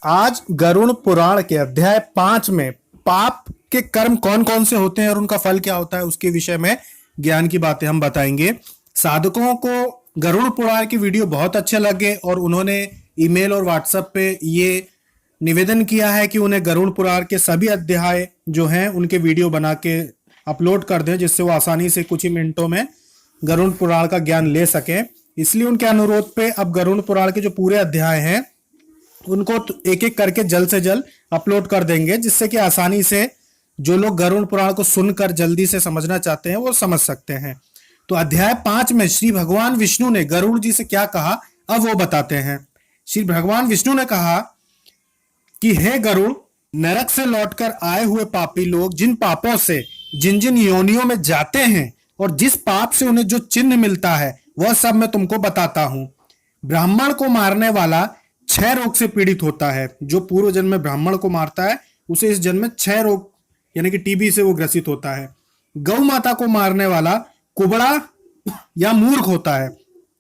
आज गरुड़ पुराण के अध्याय 5 में पाप के कर्म कौन कौन से होते हैं और उनका फल क्या होता है उसके विषय में ज्ञान की बातें हम बताएंगे। साधकों को गरुड़ पुराण की वीडियो बहुत अच्छे लगे और उन्होंने ईमेल और व्हाट्सएप पे ये निवेदन किया है कि उन्हें गरुड़ पुराण के सभी अध्याय जो हैं उनके वीडियो बना के अपलोड कर दें, जिससे वो आसानी से कुछ ही मिनटों में गरुड़ पुराण का ज्ञान ले सकें। इसलिए उनके अनुरोध पे अब गरुड़ पुराण के जो पूरे अध्याय हैं उनको एक एक करके जल्द से जल्द अपलोड कर देंगे, जिससे कि आसानी से जो लोग गरुड़ पुराण को सुनकर जल्दी से समझना चाहते हैं वो समझ सकते हैं। तो अध्याय 5 में श्री भगवान विष्णु ने गरुड़ जी से क्या कहा अब वो बताते हैं। श्री भगवान विष्णु ने कहा कि हे गरुड़, नरक से लौटकर आए हुए पापी लोग जिन पापों से जिन जिन योनियों में जाते हैं और जिस पाप से उन्हें जो चिन्ह मिलता है वह सब मैं तुमको बताता हूं। ब्राह्मण को मारने वाला 6 रोग से पीड़ित होता है। जो पूर्व जन्म में ब्राह्मण को मारता है उसे इस जन्म में 6 रोग यानी कि टीबी से वो ग्रसित होता है। गौ माता को मारने वाला कुबड़ा या मूर्ख होता है।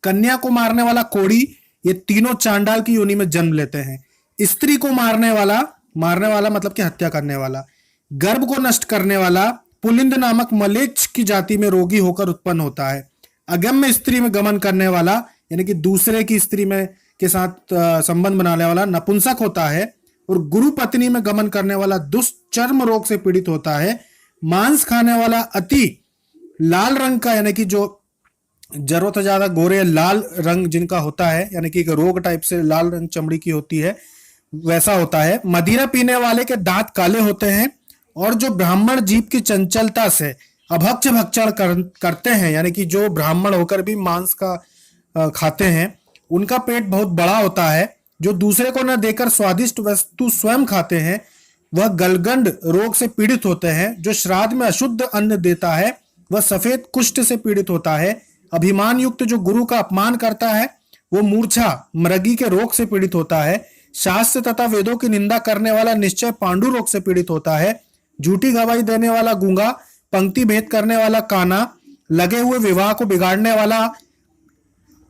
कन्या को मारने वाला कोड़ी, ये तीनों चांडाल की योनि में जन्म लेते हैं। स्त्री को मारने वाला मतलब कि हत्या करने वाला, गर्भ को नष्ट करने वाला पुलिंद नामक मलेच्छ की जाति में रोगी होकर उत्पन्न होता है। अगम्य स्त्री में गमन करने वाला यानी कि दूसरे की स्त्री में के साथ संबंध बनाने वाला नपुंसक होता है। और गुरु पत्नी में गमन करने वाला दुष्चर्म रोग से पीड़ित होता है। मांस खाने वाला अति लाल रंग का यानी कि जो जरूरत ज्यादा गोरे लाल रंग जिनका होता है यानी कि एक रोग टाइप से लाल रंग चमड़ी की होती है वैसा होता है। मदिरा पीने वाले के दांत काले होते हैं। और जो ब्राह्मण जीभ की चंचलता से अभक्ष भक्षण करते हैं यानी कि जो ब्राह्मण होकर भी मांस का खाते हैं उनका पेट बहुत बड़ा होता है। जो दूसरे को न देकर स्वादिष्ट वस्तु स्वयं खाते हैं वह गलगंड रोग से पीड़ित होते हैं। जो श्राद्ध में अशुद्ध अन्न देता है वह सफेद कुष्ठ से पीड़ित होता है। अभिमान युक्त जो गुरु का अपमान करता है वो मूर्छा मृगी के रोग से पीड़ित होता है। शास्त्र तथा वेदों की निंदा करने वाला निश्चय पांडु रोग से पीड़ित होता है। झूठी गवाही देने वाला गूंगा, पंक्ति भेद करने वाला काना, लगे हुए विवाह को बिगाड़ने वाला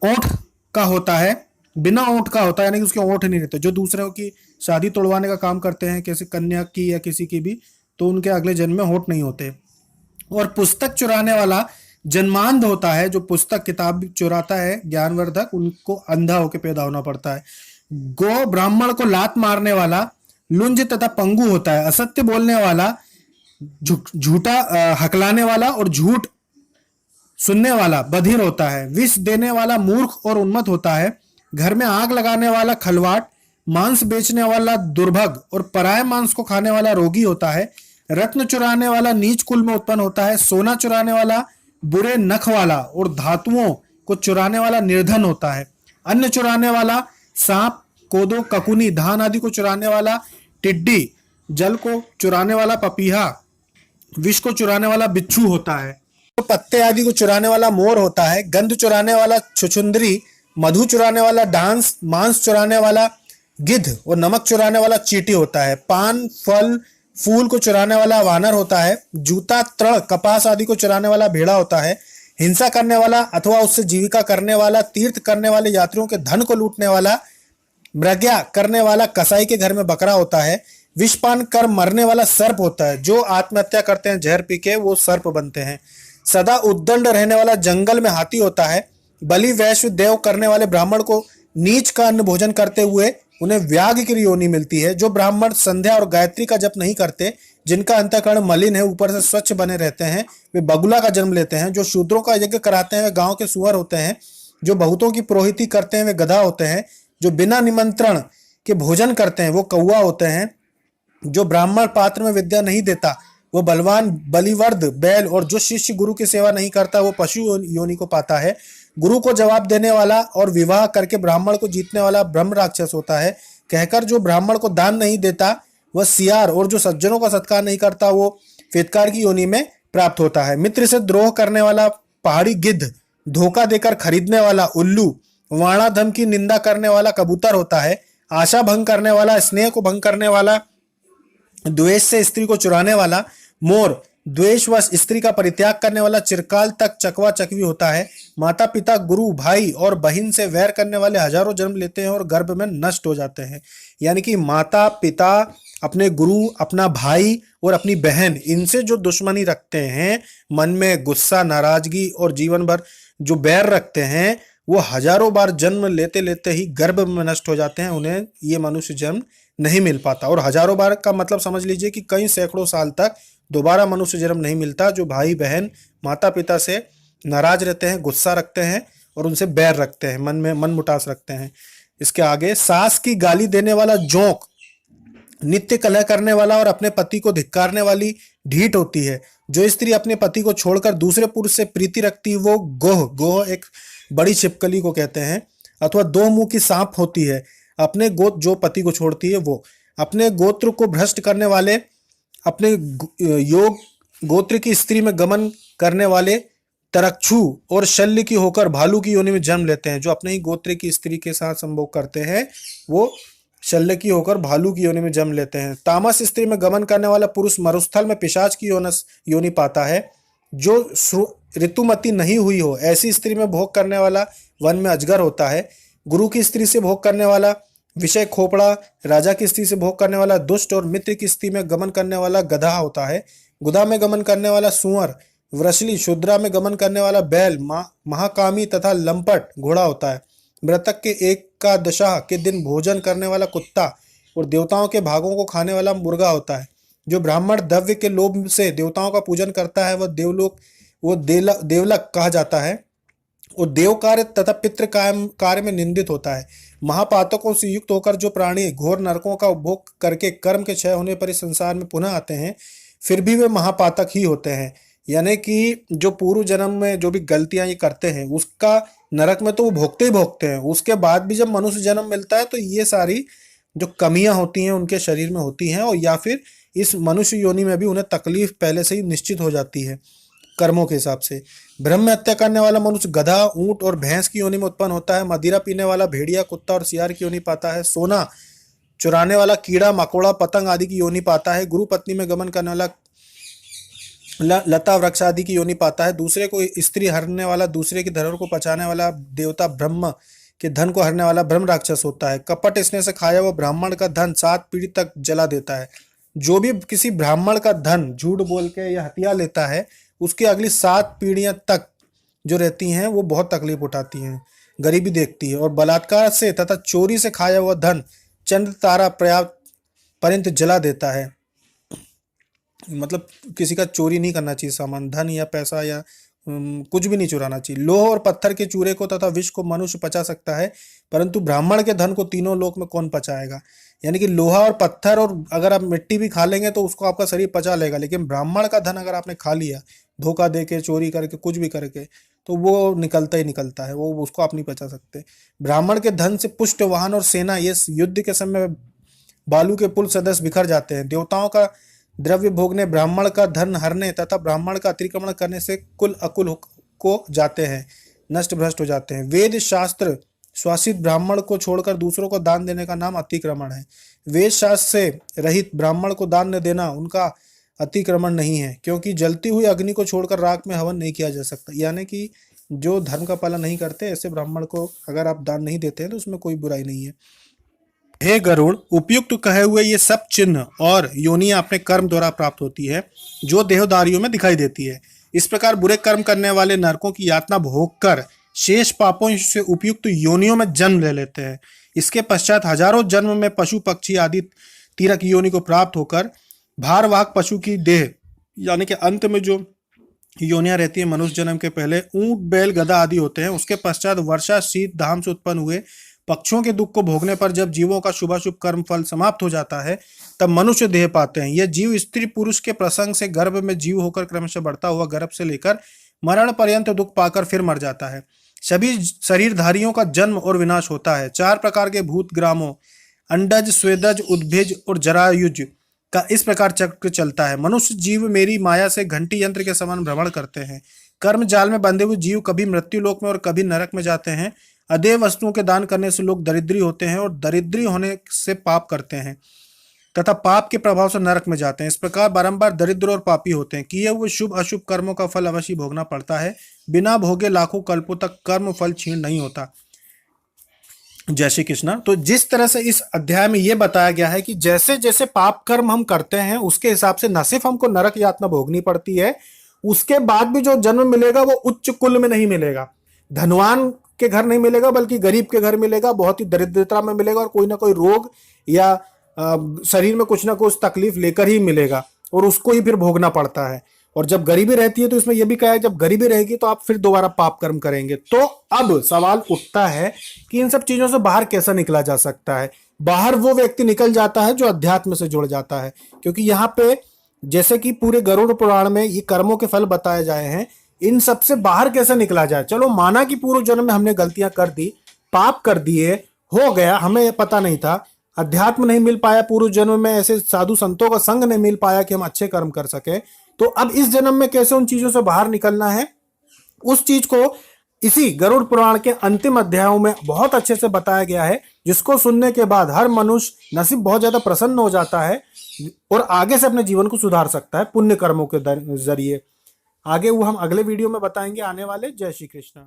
ओंठ का होता है, बिना ओंठ का होता है यानी कि उसके ओंठ नहीं रहते। जो दूसरों की शादी तोड़वाने का काम करते हैं किसी कन्या की या किसी की भी, तो उनके अगले जन्म में होंठ नहीं होते। और पुस्तक चुराने वाला जन्मांध होता है। जो पुस्तक किताब चुराता है ज्ञानवर्धक, उनको अंधा होकर पैदा होना पड़ता है। गो ब्राह्मण को लात मारने वाला लुंज तथा पंगु होता है। असत्य बोलने वाला, झूठा हकलाने वाला और झूठ सुनने वाला बधिर होता है। विष देने वाला मूर्ख और उन्मत्त होता है। घर में आग लगाने वाला खलवाट, मांस बेचने वाला दुर्भग और पराये मांस को खाने वाला रोगी होता है। रत्न चुराने वाला नीच कुल में उत्पन्न होता है। सोना चुराने वाला बुरे नख वाला और धातुओं को चुराने वाला निर्धन होता है। अन्न चुराने वाला सांप, कोदो, ककुनी, धान आदि को चुराने वाला टिड्डी, जल को चुराने वाला पपीहा, विष को चुराने वाला बिच्छू होता है। तो पत्ते आदि को चुराने वाला मोर होता है। गंध चुराने वाला छुछुंदरी, मधु चुराने वाला डांस, मांस चुराने वाला गिद्ध और नमक चुराने वाला चींटी होता है। पान, फल, फूल को चुराने वाला वानर होता है। जूता, तृण, कपास आदि को चुराने वाला भेड़ा होता है। हिंसा करने वाला अथवा उससे जीविका करने वाला, तीर्थ करने वाले यात्रियों के धन को लूटने वाला, मृग्या करने वाला कसाई के घर में बकरा होता है। विषपान कर मरने वाला सर्प होता है। जो आत्महत्या करते हैं जहर पी के वो सर्प बनते हैं। सदा उद्दंड रहने वाला जंगल में हाथी होता है। बलि वैश्व देव करने वाले ब्राह्मण को नीच का अन्न भोजन करते हुए उन्हें व्याघ्र की योनि मिलती है। जो ब्राह्मण संध्या और गायत्री का जप नहीं करते, जिनका अंतःकरण मलिन है ऊपर से स्वच्छ बने रहते हैं, वे बगुला का जन्म लेते हैं। जो शूद्रों का यज्ञ कराते हैं वे गांव के सुअर होते हैं। जो बहुतों की पुरोहिती करते हैं वे गधा होते हैं। जो बिना निमंत्रण के भोजन करते हैं वो कौवा होते हैं। जो ब्राह्मण पात्र में विद्या नहीं देता वो बलवान बलिवर्द बैल, और जो शिष्य गुरु की सेवा नहीं करता वो पशु योनि को पाता है। गुरु को जवाब देने वाला और विवाह करके ब्राह्मण को जीतने वाला ब्रह्म राक्षस होता है। कहकर जो ब्राह्मण को दान नहीं देता वह सियार, और जो सज्जनों का सत्कार नहीं करता वो फेतकार की योनि में प्राप्त होता है। मित्र से द्रोह करने वाला पहाड़ी गिद्ध, धोखा देकर खरीदने वाला उल्लू, वाणाधम की निंदा करने वाला कबूतर होता है। आशा भंग करने वाला, स्नेह को भंग करने वाला, द्वेष से स्त्री को चुराने वाला मोर, द्वेषवश स्त्री का परित्याग करने वाला चिरकाल तक चकवा चकवी होता है। माता पिता, गुरु, भाई और बहन से वैर करने वाले हजारों जन्म लेते हैं और गर्भ में नष्ट हो जाते हैं। यानी कि माता पिता, अपने गुरु, अपना भाई और अपनी बहन, इनसे जो दुश्मनी रखते हैं, मन में गुस्सा, नाराजगी और जीवन भर जो बैर रखते हैं, वो हजारों बार जन्म लेते लेते ही गर्भ में नष्ट हो जाते हैं। उन्हें ये मनुष्य जन्म नहीं मिल पाता। और हजारों बार का मतलब समझ लीजिए कि कई सैकड़ों साल तक दोबारा मनुष्य जन्म नहीं मिलता। जो भाई बहन माता पिता से नाराज रहते हैं, गुस्सा रखते हैं और उनसे बैर रखते हैं, मन में मन मुटास रखते हैं। इसके आगे, सास की गाली देने वाला जोंक, नित्य कलह करने वाला और अपने पति को धिक्कारने वाली ढीठ होती है। जो स्त्री अपने पति को छोड़कर दूसरे पुरुष से प्रीति रखती है वो गोह, गोह एक बड़ी छिपकली को कहते हैं, अथवा दो मुंह की सांप होती है। अपने गोत्र, जो पति को छोड़ती है वो, अपने गोत्र को भ्रष्ट करने वाले, अपने योग गोत्र की स्त्री में गमन करने वाले तरक्षु और शल्य की होकर भालू की योनि में जन्म लेते हैं। जो अपने ही गोत्र की स्त्री के साथ संभोग करते हैं वो शल्य की होकर भालू की योनि में जन्म लेते हैं। तामस स्त्री में गमन करने वाला पुरुष मरुस्थल में पिशाच की योनि पाता है। जो ऋतुमती नहीं हुई हो ऐसी स्त्री में भोग करने वाला वन में अजगर होता है। गुरु की स्त्री से भोग करने वाला विषय खोपड़ा, राजा की स्त्री से भोग करने वाला दुष्ट और मित्र की स्त्री में गमन करने वाला गधा होता है। गुदा में गमन करने वाला सुअर, वृषली, शुद्रा में गमन करने वाला बैल, महाकामी तथा लंपट घोड़ा होता है। मृतक के एकादशा के दिन भोजन करने वाला कुत्ता और देवताओं के भागों को खाने वाला मुर्गा होता है। जो ब्राह्मण द्रव्य के लोभ से देवताओं का पूजन करता है वह देवलक कहा जाता है और देव कार्य तथा पितृ कार्य में निंदित होता है। महापातकों से युक्त होकर जो प्राणी घोर नरकों का उपभोग करके कर्म के क्षय होने पर इस संसार में पुनः आते हैं, फिर भी वे महापातक ही होते हैं। यानी कि जो पूर्व जन्म में जो भी गलतियां ये करते हैं उसका नरक में तो वो भोगते ही भोगते हैं। उसके बाद भी जब मनुष्य जन्म मिलता है तो ये सारी जो कमियां होती हैं उनके शरीर में होती हैं, और या फिर इस मनुष्य योनि में भी उन्हें तकलीफ पहले से ही निश्चित हो जाती है कर्मों के हिसाब से। ब्रह्म हत्या करने वाला मनुष्य गधा, ऊंट और भैंस की योनि में उत्पन्न होता है। मदिरा पीने वाला भेड़िया, कुत्ता और सियार की योनि पाता है। सोना चुराने वाला कीड़ा, मकोड़ा, पतंग आदि की योनि पाता है। गुरु पत्नी में गमन करने वाला लता वृक्ष आदि की योनि पाता है। दूसरे को स्त्री हरने वाला, दूसरे की धरोहर को पचाने वाला, देवता ब्रह्म के धन को हरने वाला ब्रह्म राक्षस होता है। कपट स्नेह से खाया हुआ ब्राह्मण का धन 7 पीढ़ी तक जला देता है। जो भी किसी ब्राह्मण का धन झूठ बोल के या हत्या लेता है उसकी अगली 7 पीढ़ियां तक जो रहती हैं वो बहुत तकलीफ उठाती हैं, गरीबी देखती है। और बलात्कार से तथा चोरी से खाया हुआ धन चंद्र तारा पर्यंत जला देता है। मतलब किसी का चोरी नहीं करना चाहिए सामान, धन या पैसा या कुछ भी नहीं चुराना चाहिए। लोह और पत्थर के चूरे को तथा विष को मनुष्य पचा सकता है, परंतु ब्राह्मण के धन को तीनों लोक में कौन पचाएगा। यानी कि लोहा और पत्थर, और अगर आप मिट्टी भी खा लेंगे तो उसको आपका शरीर पचा लेगा, लेकिन ब्राह्मण का धन अगर आपने खा लिया धोखा दे के, चोरी करके, कुछ भी करके, तो वो निकलता ही निकलता है, वो उसको आप नहीं पचा सकते। ब्राह्मण के धन से पुष्ट वाहन और सेना ये युद्ध के समय बालू के पुल सदस्य बिखर जाते हैं। देवताओं का द्रव्य भोगने, ब्राह्मण का धन हरने तथा ब्राह्मण का अतिक्रमण करने से कुल अकुल को जाते हैं, नष्ट भ्रष्ट हो जाते हैं। वेद शास्त्र शासित ब्राह्मण को छोड़कर दूसरों को दान देने का नाम अतिक्रमण है। वेद शास्त्र से रहित ब्राह्मण को दान न देना उनका अतिक्रमण नहीं है, क्योंकि जलती हुई अग्नि को छोड़कर राख में हवन नहीं किया जा सकता। यानी कि जो धर्म का पालन नहीं करते ऐसे ब्राह्मण को अगर आप दान नहीं देते हैं तो उसमें कोई बुराई नहीं है। हे गरुड़, उपयुक्त कहे हुए ये सब चिन्ह और योनियां अपने कर्म द्वारा प्राप्त होती है जो देहधारियों में दिखाई देती है। इस प्रकार बुरे कर्म करने वाले नरकों की यातना भोग कर शेष पापों से उपयुक्त योनियों में जन्म ले लेते हैं। इसके पश्चात हजारों जन्म में पशु पक्षी आदि तीरक योनि को प्राप्त होकर भारवाहक पशु की देह, यानी कि अंत में जो योनियां रहती है मनुष्य जन्म के पहले ऊंट, बैल, गधा आदि होते हैं। उसके पश्चात वर्षा, शीत, धाम से उत्पन्न हुए पक्षियों के दुख को भोगने पर जब जीवों का शुभाशुभ कर्म फल समाप्त हो जाता है तब मनुष्य देह पाते हैं। यह जीव स्त्री पुरुष के प्रसंग से गर्भ में जीव होकर क्रमशः बढ़ता हुआ गर्भ से लेकर मरण पर्यंत दुख पाकर फिर मर जाता है। सभी शरीरधारियों का जन्म और विनाश होता है। 4 प्रकार के भूत ग्रामों अंडज, स्वेदज, उद्भिज और जरायुज का इस प्रकार चक्र चलता है। मनुष्य जीव मेरी माया से घंटी यंत्र के समान भ्रमण करते हैं। कर्म जाल में बंधे हुए जीव कभी मृत्यु लोक में और कभी नरक में जाते हैं। अदेय वस्तुओं के दान करने से लोग दरिद्री होते हैं और दरिद्री होने से पाप करते हैं। तथा पाप के प्रभाव से नरक में जाते हैं। इस प्रकार बारंबार दरिद्र और पापी होते हैं। किए हुए शुभ अशुभ कर्मों का फल अवश्य भोगना पड़ता है। बिना भोगे लाखों कल्पों तक कर्म फल क्षीण नहीं होता। जय श्री कृष्ण। तो जिस तरह से इस अध्याय में यह बताया गया है कि जैसे जैसे पाप कर्म हम करते हैं उसके हिसाब से न सिर्फ हमको नरक यातना भोगनी पड़ती है, उसके बाद भी जो जन्म मिलेगा वो उच्च कुल में नहीं मिलेगा, धनवान के घर नहीं मिलेगा, बल्कि गरीब के घर मिलेगा, बहुत ही दरिद्रता में मिलेगा और कोई ना कोई रोग या शरीर में कुछ ना कुछ तकलीफ लेकर ही मिलेगा और उसको ही फिर भोगना पड़ता है। और जब गरीबी रहती है तो इसमें यह भी कहा है जब गरीबी रहेगी तो आप फिर दोबारा पाप कर्म करेंगे। तो अब सवाल उठता है कि इन सब चीजों से बाहर कैसे निकला जा सकता है। बाहर वो व्यक्ति निकल जाता है जो अध्यात्म से जुड़ जाता है, क्योंकि यहाँ पे जैसे कि पूरे गरुड़ पुराण में ये कर्मों के फल बताए जाए हैं, इन सब से बाहर कैसे निकला जाए। चलो माना कि पूर्व जन्म में हमने गलतियां कर दी, पाप कर दिए, हो गया, हमें पता नहीं था, अध्यात्म नहीं मिल पाया पूर्व जन्म में, ऐसे साधु संतों का संग नहीं मिल पाया कि हम अच्छे कर्म कर सके, तो अब इस जन्म में कैसे उन चीजों से बाहर निकलना है, उस चीज को इसी गरुड़ पुराण के अंतिम अध्यायों में बहुत अच्छे से बताया गया है, जिसको सुनने के बाद हर मनुष्य नसीब बहुत ज्यादा प्रसन्न हो जाता है और आगे से अपने जीवन को सुधार सकता है पुण्य कर्मों के जरिए। आगे वो हम अगले वीडियो में बताएंगे आने वाले। जय श्री कृष्ण।